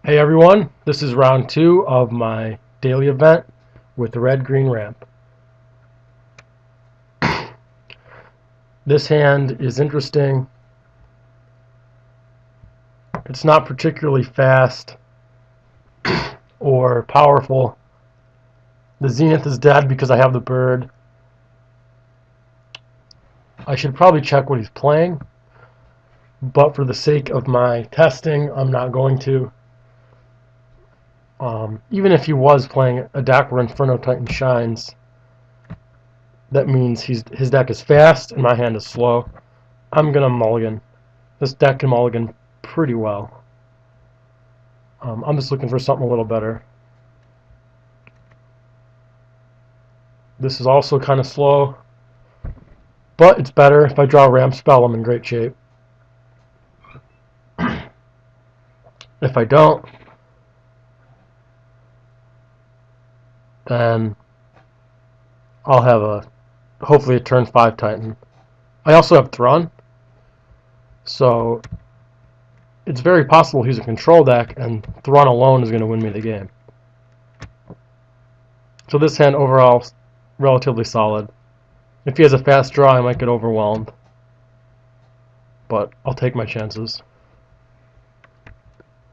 Hey everyone, this is round 2 of my daily event with the red-green ramp. This hand is interesting. It's not particularly fast or powerful. The zenith is dead because I have the bird. I should probably check what he's playing, but for the sake of my testing, I'm not going to. Even if he was playing a deck where Inferno Titan shines, that means his deck is fast and my hand is slow. I'm going to mulligan. This deck can mulligan pretty well. I'm just looking for something a little better. This is also kind of slow, but it's better. If I draw a ramp spell, I'm in great shape. If I don't, then I'll have hopefully a turn 5 Titan. I also have Thrun, so it's very possible he's a control deck, and Thrun alone is going to win me the game. So this hand overall relatively solid. If he has a fast draw, I might get overwhelmed, but I'll take my chances.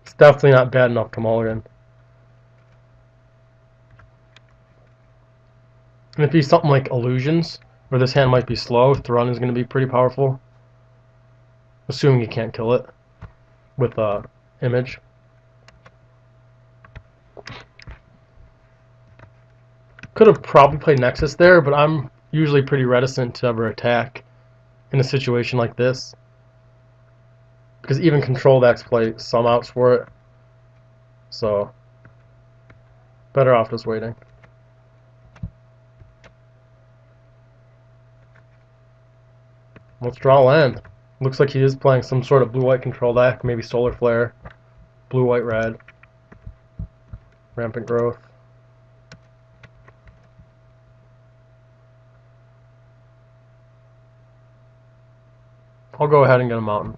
It's definitely not bad enough to mulligan. And if he's something like Illusions, where this hand might be slow, Thrun is going to be pretty powerful. Assuming you can't kill it with image. Could have probably played Nexus there, but I'm usually pretty reticent to ever attack in a situation like this. Because even control decks play some outs for it. So, better off just waiting. Let's draw land. Looks like he is playing some sort of blue-white control deck, maybe Solar Flare, blue-white-red, Rampant Growth. I'll go ahead and get a mountain.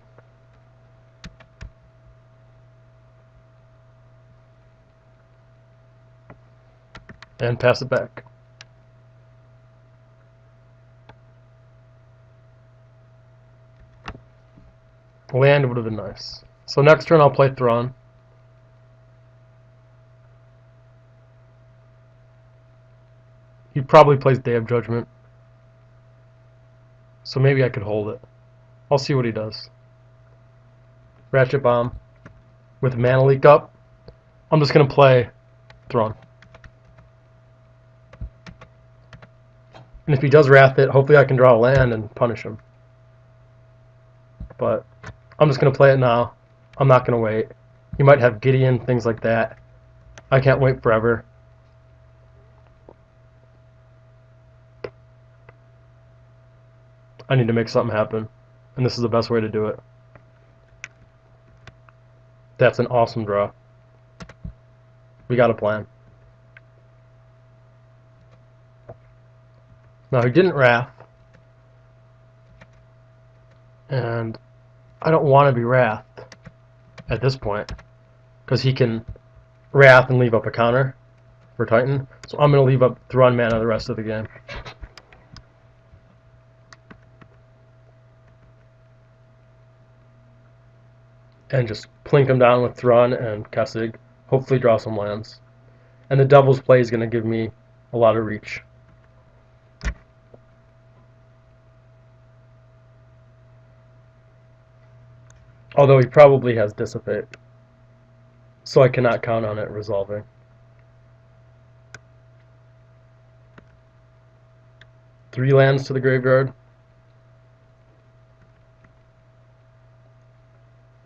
And pass it back. Land would have been nice. So next turn I'll play Thrun. He probably plays Day of Judgment. So maybe I could hold it. I'll see what he does. Ratchet Bomb. With Mana Leak up, I'm just going to play Thrun. And if he does Wrath it, hopefully I can draw a land and punish him. But I'm just going to play it now. I'm not going to wait. He might have Gideon, things like that. I can't wait forever. I need to make something happen. And this is the best way to do it. That's an awesome draw. We got a plan. Now he didn't Wrath. And I don't want to be Wrathed at this point. Because he can Wrath and leave up a counter for Titan. So I'm going to leave up Thrun mana the rest of the game. And just plink him down with Thrun and Kessig. Hopefully draw some lands. And the Devil's Play is going to give me a lot of reach. Although he probably has Dissipate. So I cannot count on it resolving. Three lands to the graveyard.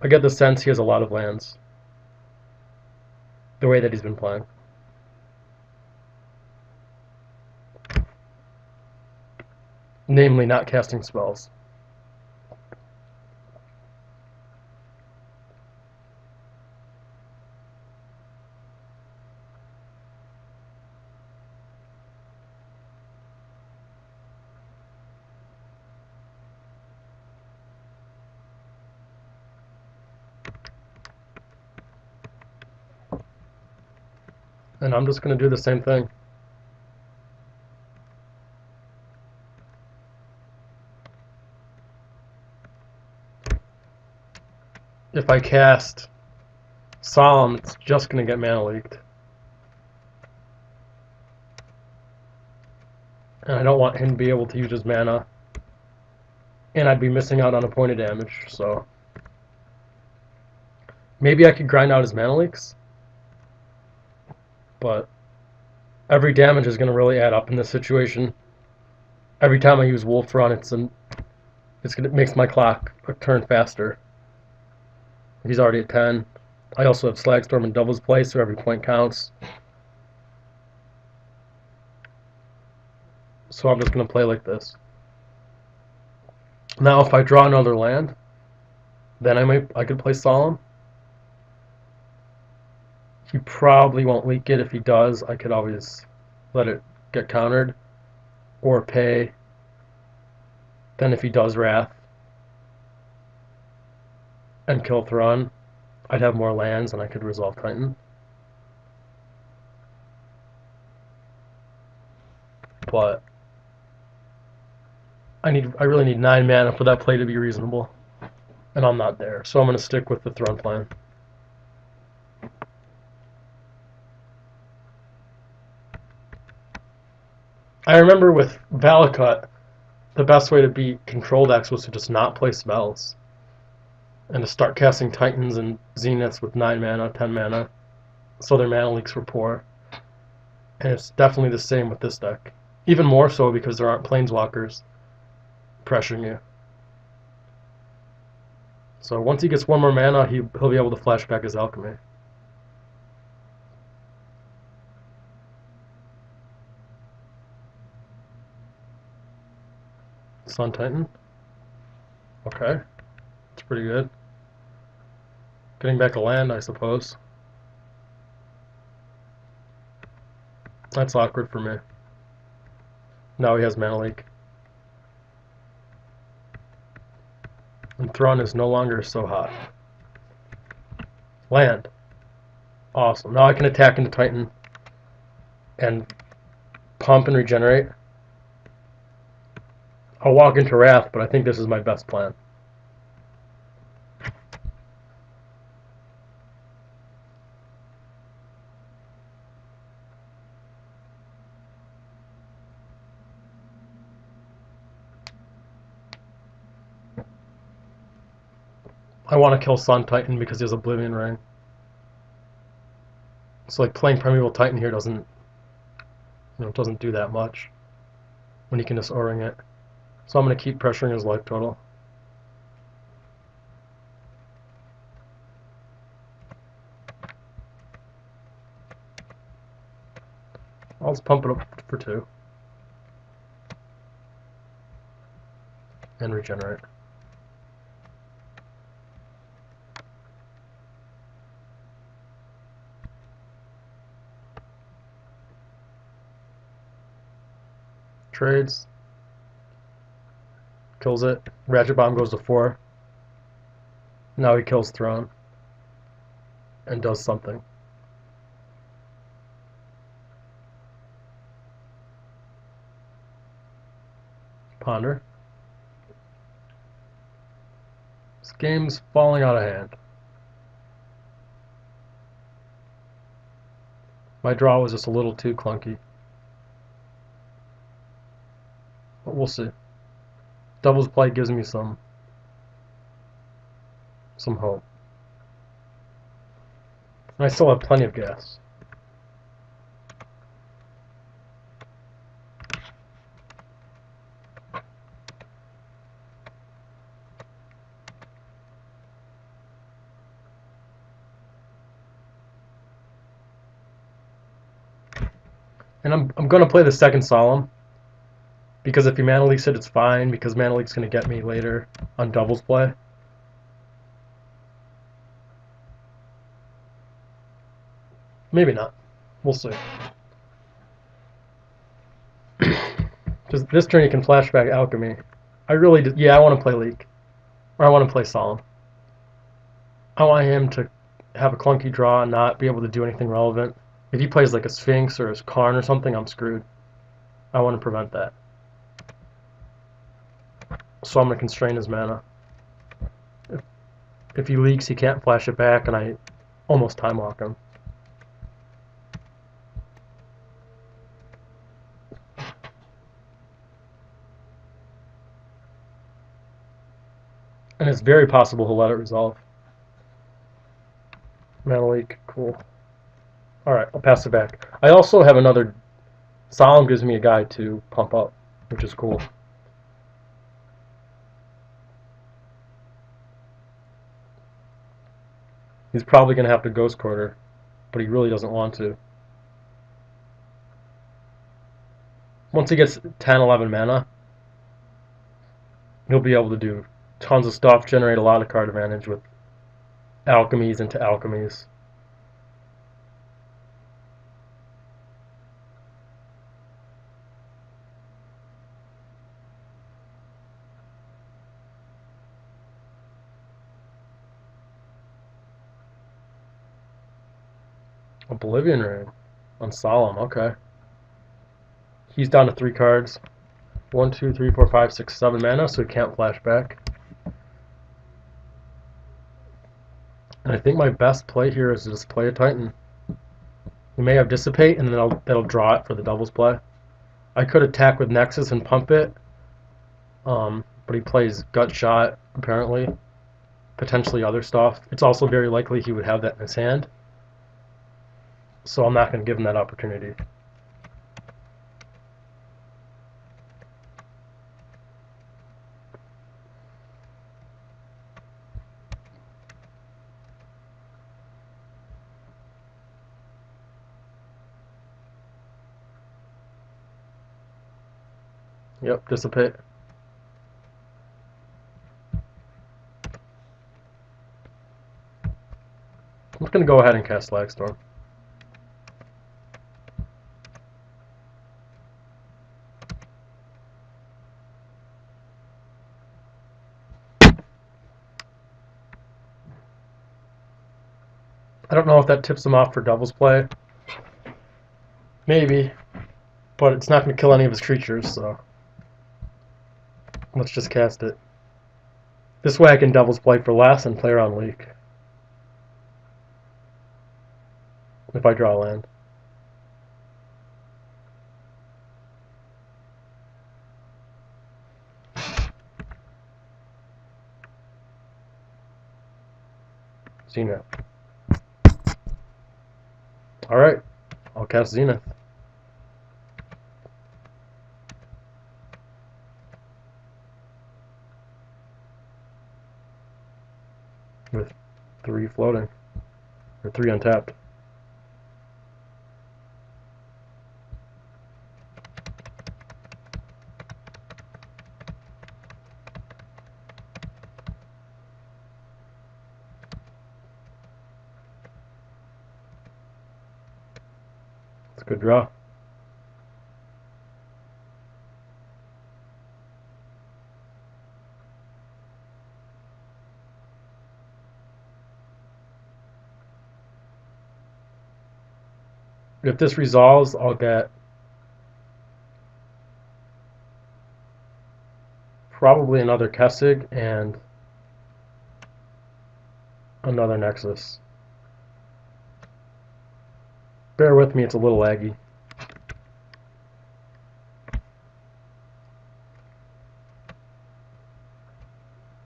I get the sense he has a lot of lands. The way that he's been playing. Namely, not casting spells. And I'm just going to do the same thing. If I cast Solemn, it's just going to get mana leaked. And I don't want him to be able to use his mana. And I'd be missing out on a point of damage, so... Maybe I could grind out his mana leaks. But every damage is going to really add up in this situation. Every time I use Wolf Run, it makes my clock a turn faster. He's already at 10. I also have Slagstorm and Devil's Play, so every point counts. So I'm just going to play like this. Now if I draw another land, then I could play Solemn. He probably won't leak it. If he does, I could always let it get countered. Or pay. Then if he does Wrath and kill Thrawn, I'd have more lands and I could resolve Titan. But I really need 9 mana for that play to be reasonable. And I'm not there, so I'm going to stick with the Thrawn plan. I remember with Valakut, the best way to beat control decks was to just not play spells. And to start casting Titans and Zeniths with 9 mana, 10 mana, so their mana leaks were poor. And it's definitely the same with this deck. Even more so because there aren't Planeswalkers pressuring you. So once he gets 1 more mana, he'll be able to flash back his Alchemy. Sun Titan. Okay. That's pretty good. Getting back a land, I suppose. That's awkward for me. Now he has mana leak. And Thrawn is no longer so hot. Land. Awesome. Now I can attack into Titan and pump and regenerate. I'll walk into Wrath, but I think this is my best plan. I want to kill Sun Titan because he has Oblivion Ring. So like playing Primeval Titan here doesn't do that much when he can just O-ring it. So I'm going to keep pressuring his life total. I'll just pump it up for 2. And regenerate. Trades. Kills it. Ratchet Bomb goes to 4. Now he kills Thrawn. And does something. Ponder. This game's falling out of hand. My draw was just a little too clunky. But we'll see. Devil's Play gives me some hope. And I still have plenty of gas. And I'm going to play the second Solemn. Because if he mana leaks it, it's fine. Because mana leak's going to get me later on Devil's Play. Maybe not. We'll see. Because this turn he can flashback Alchemy. Yeah, I want to play Leak. Or I want to play Solemn. I want him to have a clunky draw and not be able to do anything relevant. If he plays like a Sphinx or his Karn or something, I'm screwed. I want to prevent that. So I'm going to constrain his mana. If he leaks, he can't flash it back, and I almost time lock him. And it's very possible he'll let it resolve. Mana leak, cool. Alright, I'll pass it back. I also have another... Solemn gives me a guy to pump up, which is cool. He's probably going to have to Ghost Quarter, but he really doesn't want to. Once he gets 10, 11 mana, he'll be able to do tons of stuff, generate a lot of card advantage with alchemies into alchemies. Oblivion Rain on Solemn, okay. He's down to 3 cards. 1, 2, 3, 4, 5, 6, 7 mana, so he can't flash back. And I think my best play here is to just play a Titan. We may have Dissipate, and then that'll draw it for the doubles play. I could attack with Nexus and pump it, but he plays Gut Shot, apparently. Potentially other stuff. It's also very likely he would have that in his hand. So I'm not going to give him that opportunity. Yep, Dissipate. I'm just going to go ahead and cast Slagstorm. I don't know if that tips him off for doubles play. Maybe. But it's not going to kill any of his creatures, so let's just cast it. This way I can doubles play for less and play around leak. If I draw land. Zenith. Alright, I'll cast Zenith. With 3 floating. Or 3 untapped. It's a good draw. If this resolves, I'll get probably another Kessig and another Nexus. Bear with me, it's a little laggy.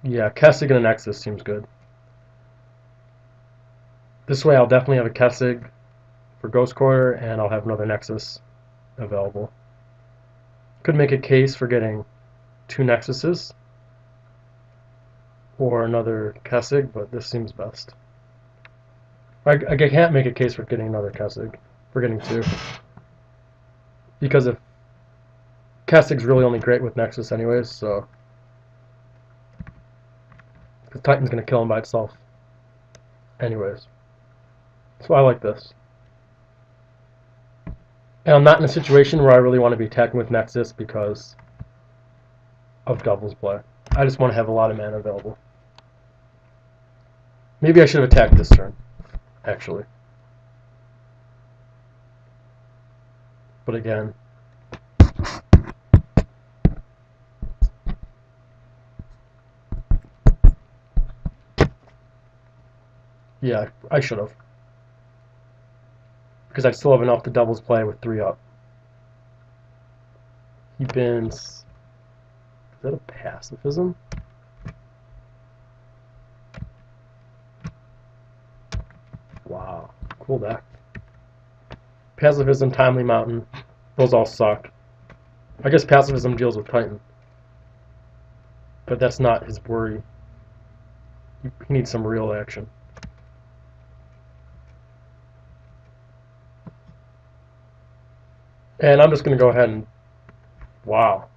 Yeah, Kessig and a Nexus seems good. This way I'll definitely have a Kessig for Ghost Quarter, and I'll have another Nexus available. Could make a case for getting 2 Nexuses or another Kessig, but this seems best. I can't make a case for getting another Kessig, for getting 2. Because if Kessig's really only great with Nexus anyways, so the Titan's going to kill him by itself anyways. So I like this. And I'm not in a situation where I really want to be attacking with Nexus because of doubles play. I just want to have a lot of mana available. Maybe I should have attacked this turn, actually. but again. Yeah, I should have. Because I still have enough to doubles play with 3 up. He bins. Is that a pacifism? Wow, cool deck. Pacifism, Timely Mountain, those all suck. I guess Pacifism deals with Titan. But that's not his worry. He needs some real action. And I'm just going to go ahead and... Wow.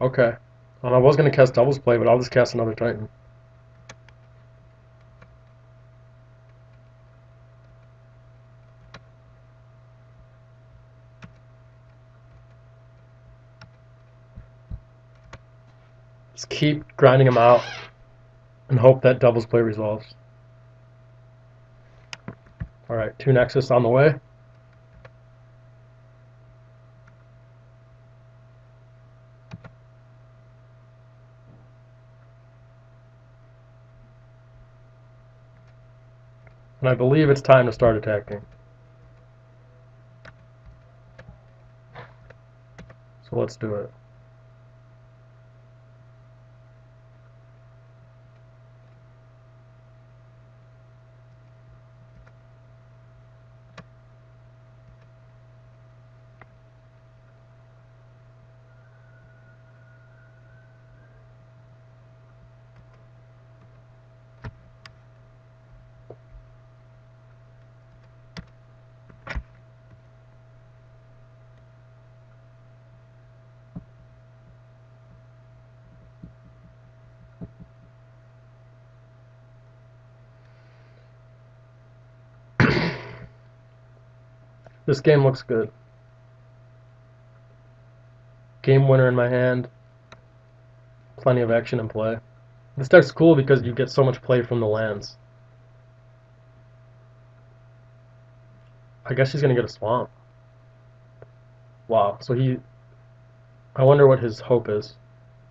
Okay. I was going to cast Doubles Play, but I'll just cast another Titan. Just keep grinding him out and hope that Doubles Play resolves. Alright, 2 Nexus on the way. And I believe it's time to start attacking. So let's do it. This game looks good. Game winner in my hand. Plenty of action in play. This deck's cool because you get so much play from the lands. I guess he's gonna get a swamp. Wow, so I wonder what his hope is.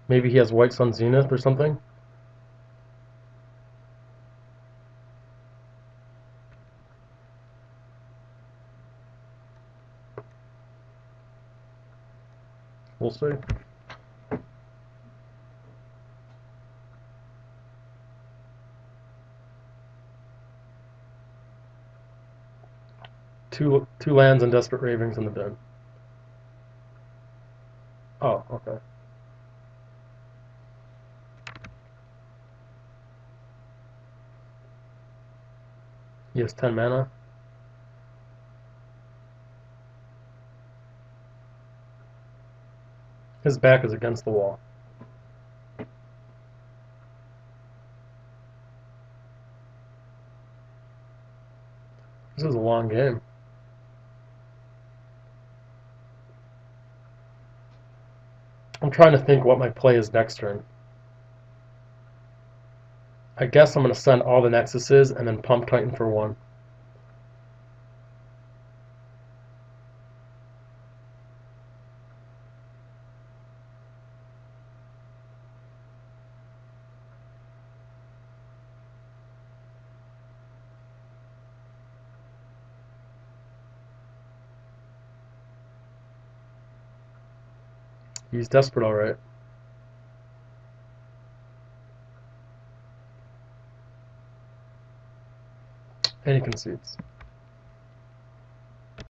Maybe he has White Sun Zenith or something? We'll see. Two lands and Desperate Ravings in the bin. Oh, okay. He has 10 mana. His back is against the wall. This is a long game. I'm trying to think what my play is next turn. I guess I'm going to send all the Nexuses and then pump Titan for 1. He's desperate, alright. And he concedes.